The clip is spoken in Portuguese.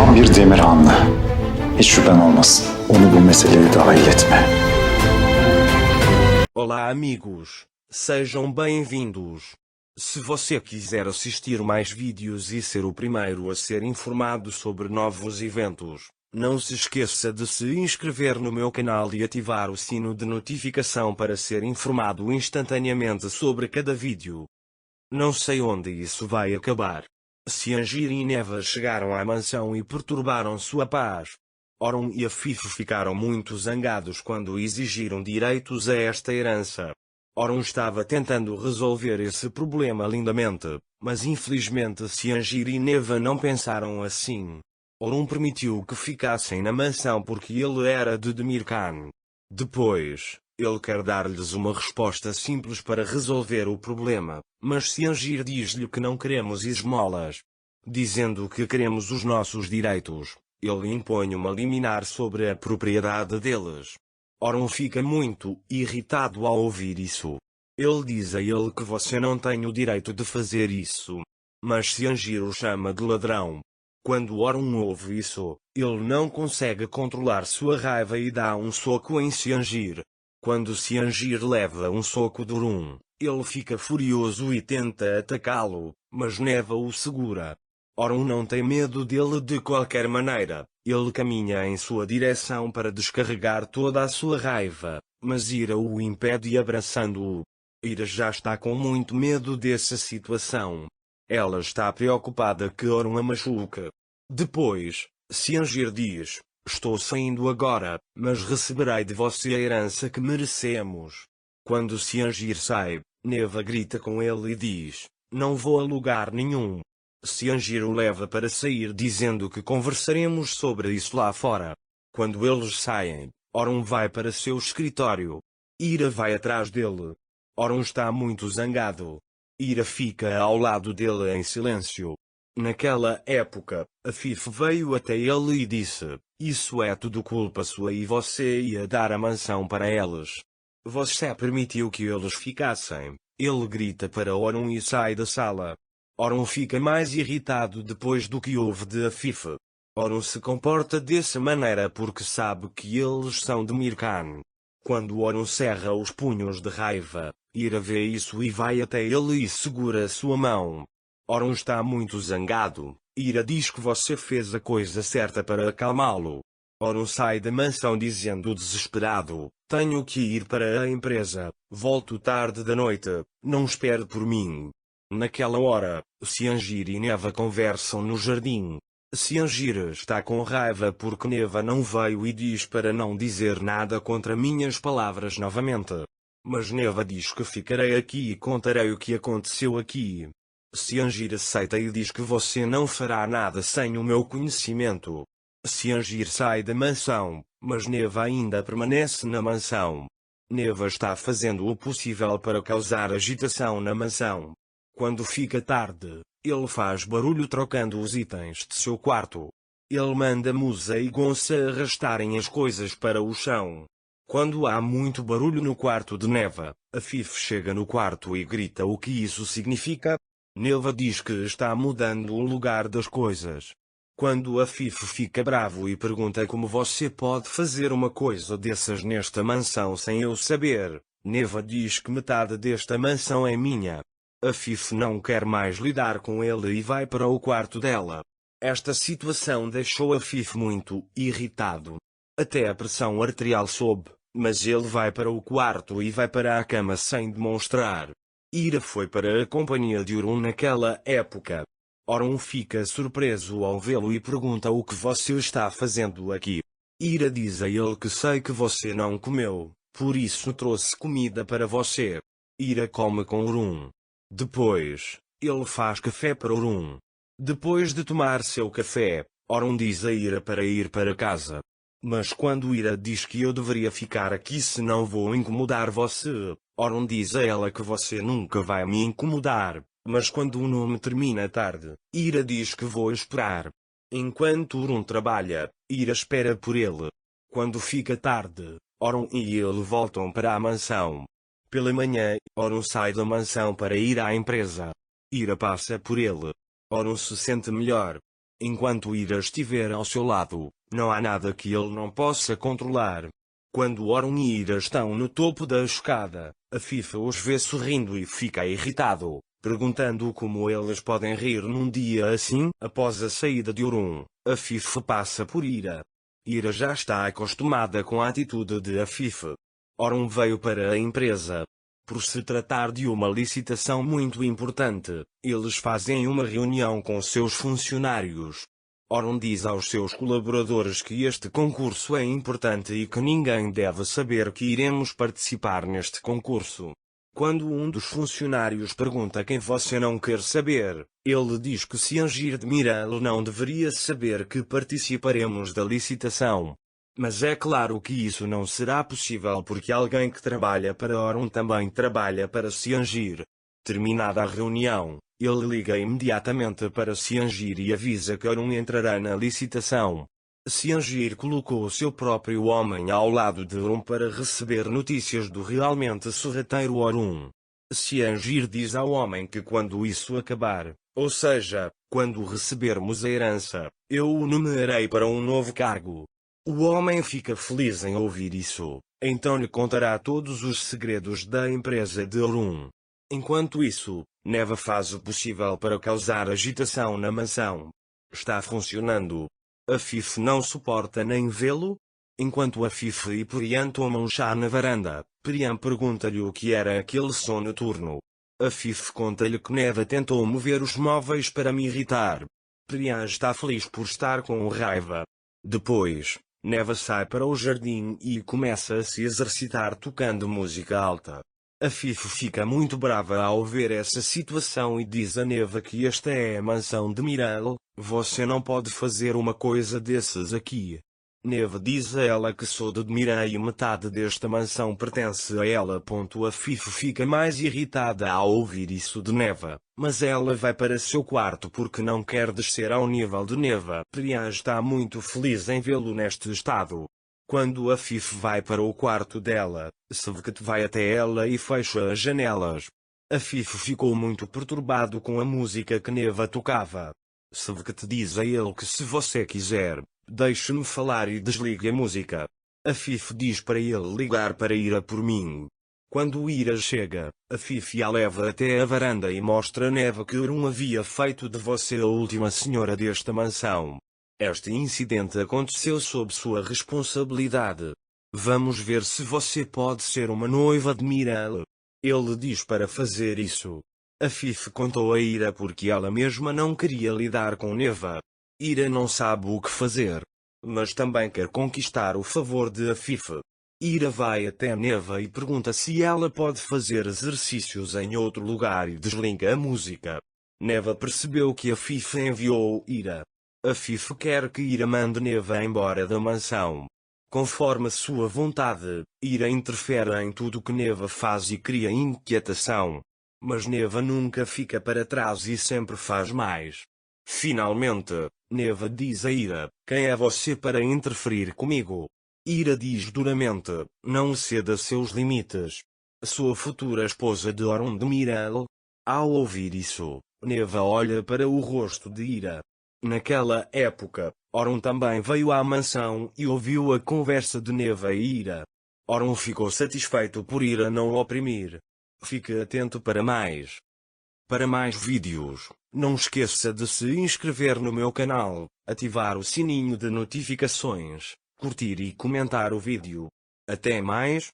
Tam bir Demirhanlı. Hiç şüphen olmasın. Onu bu meseleye dahil etme. Olá, amigos. Sejam bem-vindos. Se você quiser assistir mais vídeos e ser o primeiro a ser informado sobre novos eventos, não se esqueça de se inscrever no meu canal e ativar o sino de notificação para ser informado instantaneamente sobre cada vídeo. Não sei onde isso vai acabar. Cianjir e Neva chegaram à mansão e perturbaram sua paz. Oron e Afif ficaram muito zangados quando exigiram direitos a esta herança. Oron estava tentando resolver esse problema lindamente, mas infelizmente Cianjir e Neva não pensaram assim. Oron permitiu que ficassem na mansão porque ele era de Demir Khan. Depois, ele quer dar-lhes uma resposta simples para resolver o problema, mas Cianjir diz-lhe que não queremos esmolas. Dizendo que queremos os nossos direitos, ele impõe uma liminar sobre a propriedade deles. Oron fica muito irritado ao ouvir isso. Ele diz a ele que você não tem o direito de fazer isso. Mas Cianjir o chama de ladrão. Quando Oron ouve isso, ele não consegue controlar sua raiva e dá um soco em Cianjir. Quando Cianjir leva um soco de Oron, ele fica furioso e tenta atacá-lo, mas Neva o segura. Oron não tem medo dele de qualquer maneira. Ele caminha em sua direção para descarregar toda a sua raiva, mas Ira o impede abraçando-o. Ira já está com muito medo dessa situação. Ela está preocupada que Oron a machuque. Depois, Cianjir diz: estou saindo agora, mas receberei de você a herança que merecemos. Quando Cianjir sai, Neva grita com ele e diz: não vou a lugar nenhum. Cianjir o leva para sair dizendo que conversaremos sobre isso lá fora. Quando eles saem, Oron vai para seu escritório. Ira vai atrás dele. Oron está muito zangado. Ira fica ao lado dele em silêncio. Naquela época, Afif veio até ele e disse: isso é tudo culpa sua e você ia dar a mansão para eles. Você permitiu que eles ficassem. Ele grita para Oron e sai da sala. Oron fica mais irritado depois do que ouve de Afif. Oron se comporta dessa maneira porque sabe que eles são de Demir Khan. Quando Oron cerra os punhos de raiva, Ira vê isso e vai até ele e segura sua mão. Oron está muito zangado. Ira diz que você fez a coisa certa para acalmá-lo. Oron sai da mansão dizendo desesperado: tenho que ir para a empresa, volto tarde da noite, não espere por mim. Naquela hora, Cianjir e Neva conversam no jardim. Cianjir está com raiva porque Neva não veio e diz para não dizer nada contra minhas palavras novamente. Mas Neva diz que ficarei aqui e contarei o que aconteceu aqui. Cianjir aceita e diz que você não fará nada sem o meu conhecimento. Cianjir sai da mansão, mas Neva ainda permanece na mansão. Neva está fazendo o possível para causar agitação na mansão. Quando fica tarde, ele faz barulho trocando os itens de seu quarto. Ele manda Musa e Gonça arrastarem as coisas para o chão. Quando há muito barulho no quarto de Neva, Afif chega no quarto e grita o que isso significa. Neva diz que está mudando o lugar das coisas. Quando Afif fica bravo e pergunta como você pode fazer uma coisa dessas nesta mansão sem eu saber, Neva diz que metade desta mansão é minha. Afif não quer mais lidar com ele e vai para o quarto dela. Esta situação deixou Afif muito irritado. Até a pressão arterial sobe, mas ele vai para o quarto e vai para a cama sem demonstrar. Ira foi para a companhia de Oron naquela época. Oron fica surpreso ao vê-lo e pergunta o que você está fazendo aqui. Ira diz a ele que sei que você não comeu, por isso trouxe comida para você. Ira come com Oron. Depois, ele faz café para Oron. Depois de tomar seu café, Oron diz a Ira para ir para casa. Mas quando Ira diz que eu deveria ficar aqui se não vou incomodar você, Oron diz a ela que você nunca vai me incomodar. Mas quando o nome termina tarde, Ira diz que vou esperar. Enquanto Oron trabalha, Ira espera por ele. Quando fica tarde, Oron e ele voltam para a mansão. Pela manhã, Oron sai da mansão para ir à empresa. Ira passa por ele. Oron se sente melhor. Enquanto Ira estiver ao seu lado, não há nada que ele não possa controlar. Quando Orun e Ira estão no topo da escada, Afif os vê sorrindo e fica irritado, perguntando como eles podem rir num dia assim. Após a saída de Orun, Afif passa por Ira. Ira já está acostumada com a atitude de Afif. Orun veio para a empresa. Por se tratar de uma licitação muito importante, eles fazem uma reunião com seus funcionários. Orun diz aos seus colaboradores que este concurso é importante e que ninguém deve saber que iremos participar neste concurso. Quando um dos funcionários pergunta quem você não quer saber, ele diz que Ciangir de Miral não deveria saber que participaremos da licitação. Mas é claro que isso não será possível porque alguém que trabalha para Orun também trabalha para Ciangir. Terminada a reunião, ele liga imediatamente para Ciangir e avisa que Orun entrará na licitação. Ciangir colocou seu próprio homem ao lado de Orun para receber notícias do realmente sorrateiro Orun. Ciangir diz ao homem que quando isso acabar, ou seja, quando recebermos a herança, eu o nomearei para um novo cargo. O homem fica feliz em ouvir isso, então lhe contará todos os segredos da empresa de Orun. Enquanto isso, Neva faz o possível para causar agitação na mansão. Está funcionando. Afif não suporta nem vê-lo. Enquanto Afif e Perian tomam chá na varanda, Perian pergunta-lhe o que era aquele som noturno. Afif conta-lhe que Neva tentou mover os móveis para me irritar. Perian está feliz por estar com raiva. Depois, Neva sai para o jardim e começa a se exercitar tocando música alta. Afif fica muito brava ao ver essa situação e diz a Neva que esta é a mansão de Miral, você não pode fazer uma coisa desses aqui. Neva diz a ela que sou de Miral e metade desta mansão pertence a ela. Afif fica mais irritada ao ouvir isso de Neva, mas ela vai para seu quarto porque não quer descer ao nível de Neva. Perian está muito feliz em vê-lo neste estado. Quando Afif vai para o quarto dela, Sevket vai até ela e fecha as janelas. Afif ficou muito perturbado com a música que Neva tocava. Sevket diz a ele que se você quiser, deixe-me falar e desligue a música. Afif diz para ele ligar para Ira por mim. Quando Ira chega, Afif a leva até a varanda e mostra a Neva que Orun havia feito de você a última senhora desta mansão. Este incidente aconteceu sob sua responsabilidade. Vamos ver se você pode ser uma noiva de Miral. Ele diz para fazer isso. Afif contou a Ira porque ela mesma não queria lidar com Neva. Ira não sabe o que fazer, mas também quer conquistar o favor de Afif. Ira vai até Neva e pergunta se ela pode fazer exercícios em outro lugar e desliga a música. Neva percebeu que Afif enviou Ira. Afif quer que Ira mande Neva embora da mansão. Conforme sua vontade, Ira interfere em tudo que Neva faz e cria inquietação. Mas Neva nunca fica para trás e sempre faz mais. Finalmente, Neva diz a Ira, quem é você para interferir comigo? Ira diz duramente, não ceda seus limites. Sua futura esposa de Orun de Miral. Ao ouvir isso, Neva olha para o rosto de Ira. Naquela época, Orun também veio à mansão e ouviu a conversa de Neva e Ira. Orun ficou satisfeito por Ira não o oprimir. Fique atento para mais. Para mais vídeos, não esqueça de se inscrever no meu canal, ativar o sininho de notificações, curtir e comentar o vídeo. Até mais.